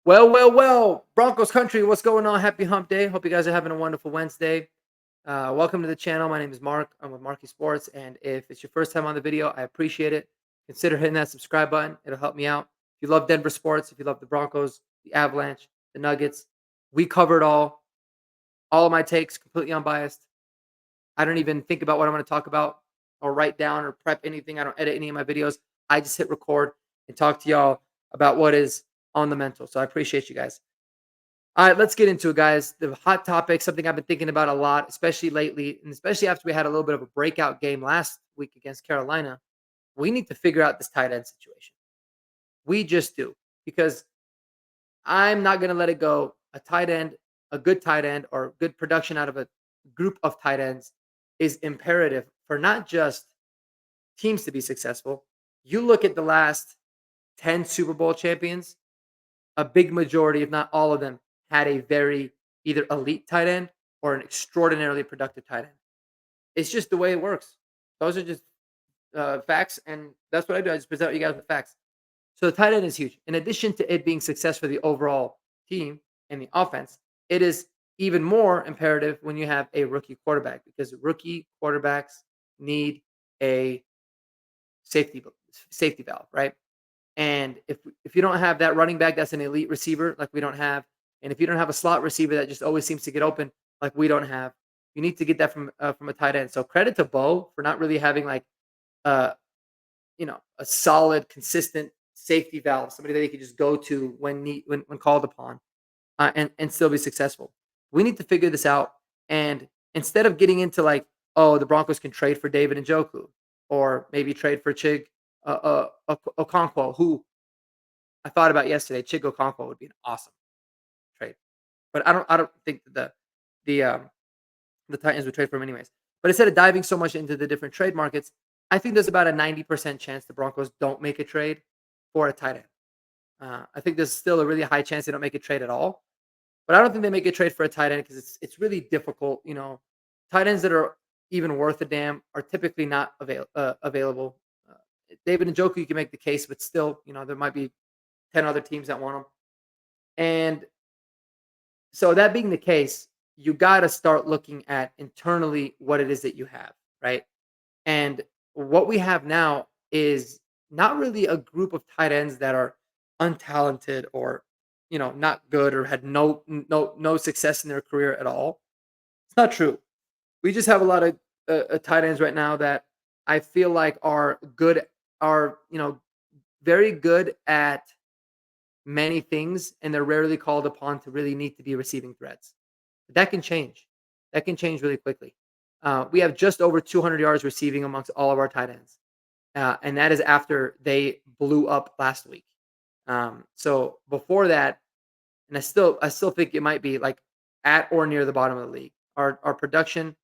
Well, Broncos country, what's going on? Happy hump day. Hope you guys are having a wonderful Wednesday. Welcome to the channel. My name is Mark. I'm with Marky Sports. And if it's your first time on the video, I appreciate it. Consider hitting that subscribe button. It'll help me out. If you love Denver sports, if you love the Broncos, the Avalanche, the Nuggets, we cover it all. All of my takes, completely unbiased. I don't even think about what I'm going to talk about or write down or prep anything. I don't edit any of my videos. I just hit record and talk to y'all about what is on the mental. So I appreciate you guys. All right, let's get into it, guys. The hot topic, something I've been thinking about a lot, especially lately, and especially after we had a little bit of a breakout game last week against Carolina. We need to figure out this tight end situation. We just do, because I'm not going to let it go. A tight end, a good tight end, or good production out of a group of tight ends is imperative for not just teams to be successful. You look at the last 10 Super Bowl champions, a big majority, if not all of them, had a very either elite tight end or an extraordinarily productive tight end. It's just the way it works. Those are just facts, and that's what I do. I just present you guys with facts. So the tight end is huge. In addition to it being success for the overall team and the offense, it is even more imperative when you have a rookie quarterback, because rookie quarterbacks need a safety safety valve, right? And if you don't have that running back that's an elite receiver like we don't have, and if you don't have a slot receiver that just always seems to get open like we don't have, you need to get that from a tight end. So credit to Bo for not really having like uh a solid, consistent safety valve, somebody that he could just go to when called upon, and still be successful. We need to figure this out, and instead of getting into like, oh, the Broncos can trade for David Njoku, or maybe trade for Chig Okonkwo, who I thought about yesterday. Chig Okonkwo would be an awesome trade, but I don't think that the Titans would trade for him anyways. But instead of diving so much into the different trade markets, I think there's about a 90% chance the Broncos don't make a trade for a tight end. I think there's still a really high chance they don't make a trade at all. But I don't think they make a trade for a tight end because it's really difficult. Tight ends that are even worth a damn are typically not available. Uh, David Njoku, you can make the case, but still, there might be 10 other teams that want him. And so that being the case, you got to start looking at internally what it is that you have, right? And what we have now is not really a group of tight ends that are untalented or not good or had no success in their career at all. It's not true. We just have a lot of tight ends right now that I feel like are good, are very good at many things, and they're rarely called upon to really need to be receiving threats. But that can change. That can change really quickly. We have just over 200 yards receiving amongst all of our tight ends, and that is after they blew up last week. So before that, and I still think it might be like at or near the bottom of the league. Our production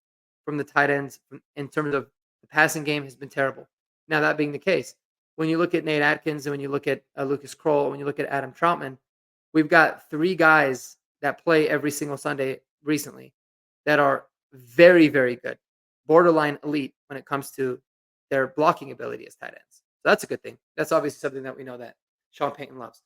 from the tight ends in terms of the passing game has been terrible. Now that being the case, when you look at Nate Atkins and when you look at Lucas Kroll, when you look at Adam Troutman, we've got three guys that play every single Sunday recently that are very, very good, borderline elite when it comes to their blocking ability as tight ends. So that's a good thing. That's obviously something that we know that Sean Payton loves.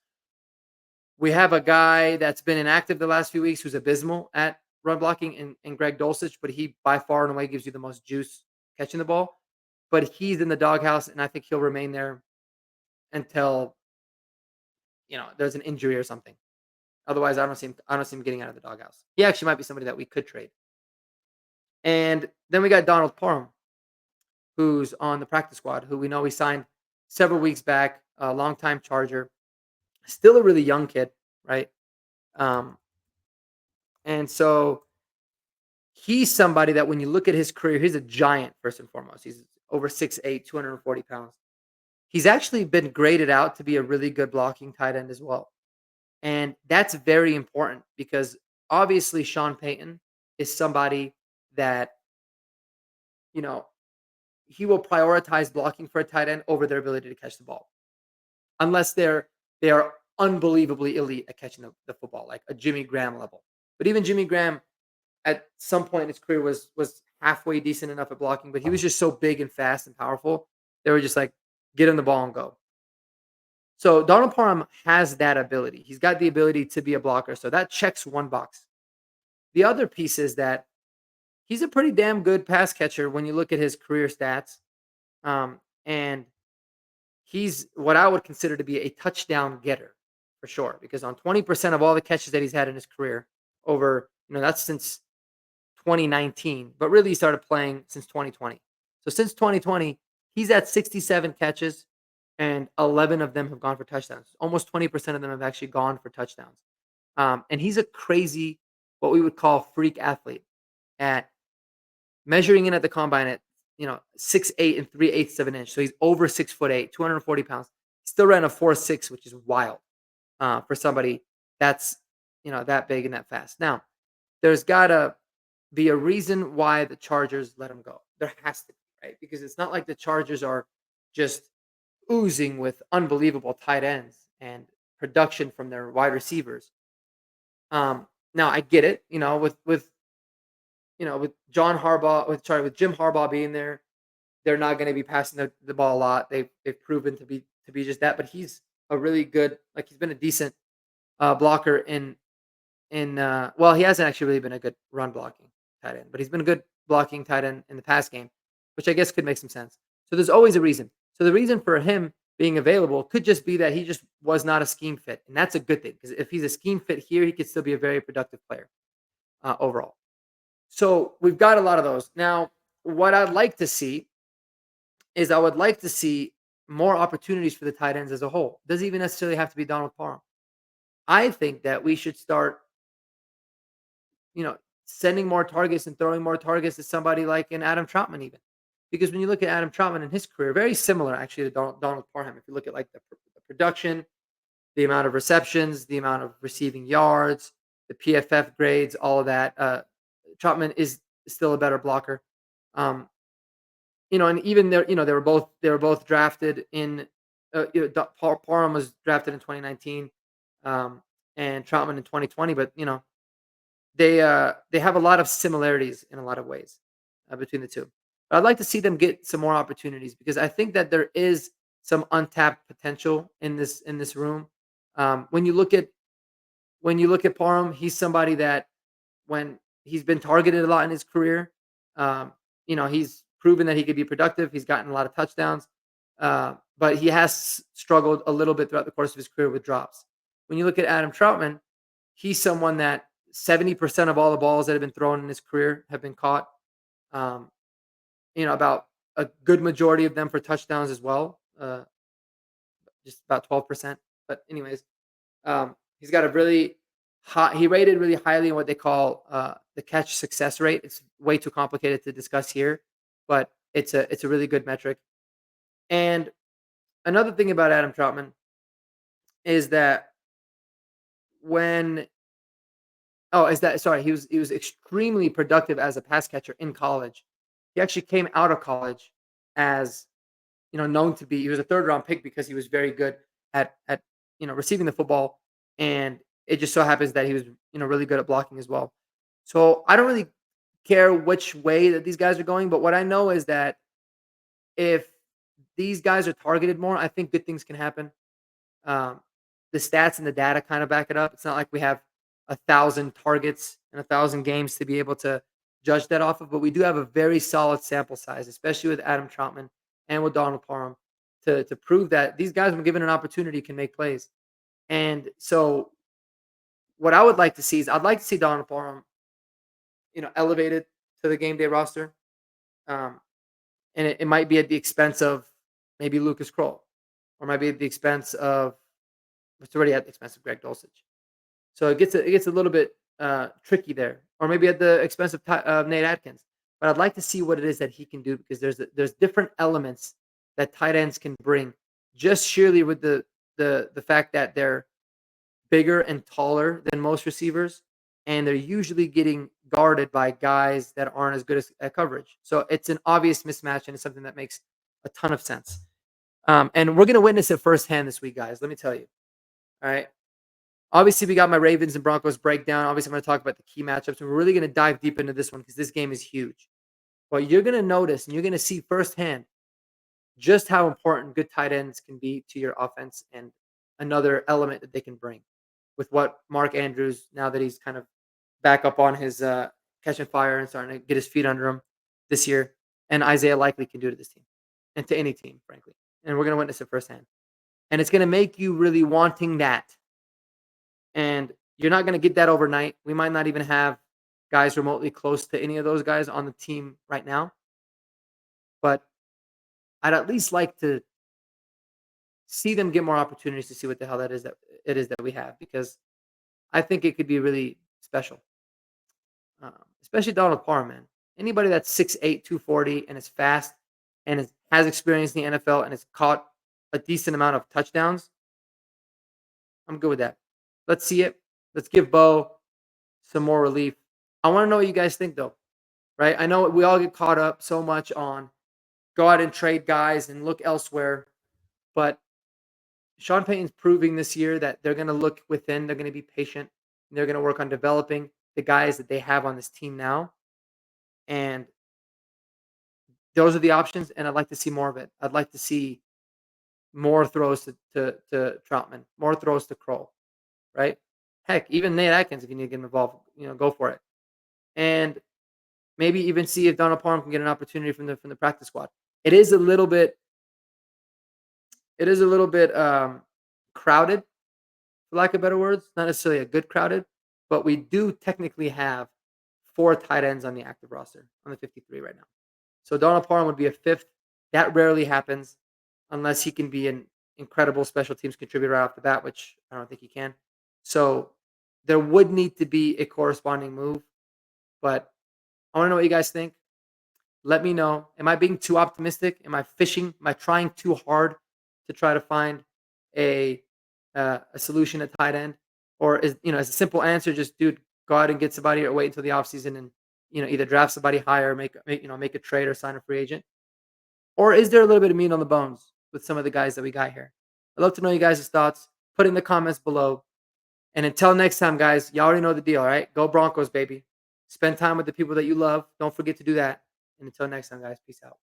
We have a guy that's been inactive the last few weeks who's abysmal at run blocking in Greg Dulcich, but he by far and away gives you the most juice catching the ball. But he's in the doghouse, and I think he'll remain there until there's an injury or something. Otherwise, I don't see him getting out of the doghouse. He actually might be somebody that we could trade. And then we got Donald Parham, who's on the practice squad, who we know we signed several weeks back, a longtime Charger, still a really young kid, right? Um, and so he's somebody that when you look at his career, he's a giant first and foremost. He's over 6'8", 240 pounds. He's actually been graded out to be a really good blocking tight end as well. And that's very important because obviously Sean Payton is somebody that, you know, he will prioritize blocking for a tight end over their ability to catch the ball. Unless they are unbelievably elite at catching the football, like a Jimmy Graham level. But even Jimmy Graham at some point in his career was halfway decent enough at blocking, but he was just so big and fast and powerful. They were just like, get him the ball and go. So Donald Parham has that ability. He's got the ability to be a blocker. So that checks one box. The other piece is that he's a pretty damn good pass catcher when you look at his career stats. And he's what I would consider to be a touchdown getter for sure. Because on 20% of all the catches that he's had in his career, over, that's since 2019, but really he started playing since 2020. So since 2020, he's at 67 catches and 11 of them have gone for touchdowns. Almost 20% of them have actually gone for touchdowns. And he's a crazy, what we would call freak athlete at measuring in at the combine at 6'8" and 3/8 of an inch. So he's over 6'8", 240 pounds. He still ran a 4.6, which is wild for somebody that's that big and that fast. Now, there's gotta be a reason why the Chargers let him go. There has to be, right? Because it's not like the Chargers are just oozing with unbelievable tight ends and production from their wide receivers. Now I get it, with John Harbaugh, with Jim Harbaugh being there, they're not going to be passing the ball a lot. They've proven to be just that. But he's a really good, like he's been a decent blocker well, he hasn't actually really been a good run blocking tight end, but he's been a good blocking tight end in the pass game, which I guess could make some sense. So there's always a reason. So the reason for him being available could just be that he just was not a scheme fit, and that's a good thing because if he's a scheme fit here, he could still be a very productive player overall. So we've got a lot of those. Now, what I'd like to see is I would like to see more opportunities for the tight ends as a whole. Doesn't even necessarily have to be Donald Parham. I think that we should start, you know, sending more targets and throwing more targets to somebody like an Adam Troutman even. Because when you look at Adam Troutman in his career, very similar actually to Donald Parham. If you look at like the production, the amount of receptions, the amount of receiving yards, the PFF grades, all of that. Troutman is still a better blocker. Um, and even there, they were both drafted in. Parham was drafted in 2019, and Troutman in 2020. But they have a lot of similarities in a lot of ways between the two. But I'd like to see them get some more opportunities because I think that there is some untapped potential in this room. When you look at Parham, he's somebody that when he's been targeted a lot in his career, he's proven that he could be productive. He's gotten a lot of touchdowns, but he has struggled a little bit throughout the course of his career with drops. When you look at Adam Troutman, he's someone that 70% of all the balls that have been thrown in his career have been caught. Um, about a good majority of them for touchdowns as well, just about 12%. But anyways, he's got a really high. He rated really highly in what they call the catch success rate. It's way too complicated to discuss here, but it's a really good metric. And another thing about Adam Troutman is that when is that sorry he was extremely productive as a pass catcher in college. He actually came out of college as known to be. He was a third round pick because he was very good at receiving the football, and it just so happens that he was really good at blocking as well. So I don't really care which way that these guys are going, but what I know is that if these guys are targeted more, I think good things can happen. Um, the stats and the data kind of back it up. It's not like we have 1,000 targets and 1,000 games to be able to judge that off of, but we do have a very solid sample size, especially with Adam Troutman and with Donald Parham, to prove that these guys, when given an opportunity, can make plays. And so, what I would like to see is I'd like to see Donald Parham, elevated to the game day roster, um, and it might be at the expense of maybe Lucas Kroll, or might be at the expense of it's already at the expense of Greg Dulcich. So it gets a little bit tricky there, or maybe at the expense of Nate Atkins. But I'd like to see what it is that he can do because there's different elements that tight ends can bring, just sheerly with the fact that they're bigger and taller than most receivers, and they're usually getting guarded by guys that aren't as good at coverage. So it's an obvious mismatch, and it's something that makes a ton of sense. And we're gonna witness it firsthand this week, guys. Let me tell you. All right. Obviously, we got my Ravens and Broncos breakdown. Obviously, I'm going to talk about the key matchups, and we're really going to dive deep into this one because this game is huge. But you're going to notice and you're going to see firsthand just how important good tight ends can be to your offense and another element that they can bring with what Mark Andrews, now that he's kind of back up on his catching fire and starting to get his feet under him this year, and Isaiah Likely can do to this team and to any team, frankly. And we're going to witness it firsthand. And it's going to make you really wanting that. And you're not going to get that overnight. We might not even have guys remotely close to any of those guys on the team right now. But I'd at least like to see them get more opportunities to see what the hell it is that we have, because I think it could be really special. Especially Donald Parham, man. Anybody that's 6'8", 240 and is fast and has experience in the NFL and has caught a decent amount of touchdowns, I'm good with that. Let's see it. Let's give Bo some more relief. I want to know what you guys think, though, right? I know we all get caught up so much on go out and trade guys and look elsewhere, but Sean Payton's proving this year that they're going to look within. They're going to be patient. And they're going to work on developing the guys that they have on this team now. And those are the options, and I'd like to see more of it. I'd like to see more throws to Troutman, more throws to Kroll, right? Heck, even Nate Atkins, if you need to get him involved, go for it. And maybe even see if Donald Parham can get an opportunity from the practice squad. It is a little bit crowded, for lack of better words. Not necessarily a good crowded, but we do technically have 4 tight ends on the active roster on the 53 right now. So Donald Parham would be a 5th. That rarely happens unless he can be an incredible special teams contributor right off the bat, which I don't think he can. So there would need to be a corresponding move, but I want to know what you guys think. Let me know. Am I being too optimistic? Am I fishing? Am I trying too hard to try to find a solution at tight end? Or is as a simple answer, just dude, go out and get somebody or wait until the offseason and either draft somebody higher, make a trade or sign a free agent? Or is there a little bit of meat on the bones with some of the guys that we got here? I'd love to know you guys' thoughts. Put in the comments below. And until next time, guys, you already know the deal, all right? Go Broncos, baby. Spend time with the people that you love. Don't forget to do that. And until next time, guys, peace out.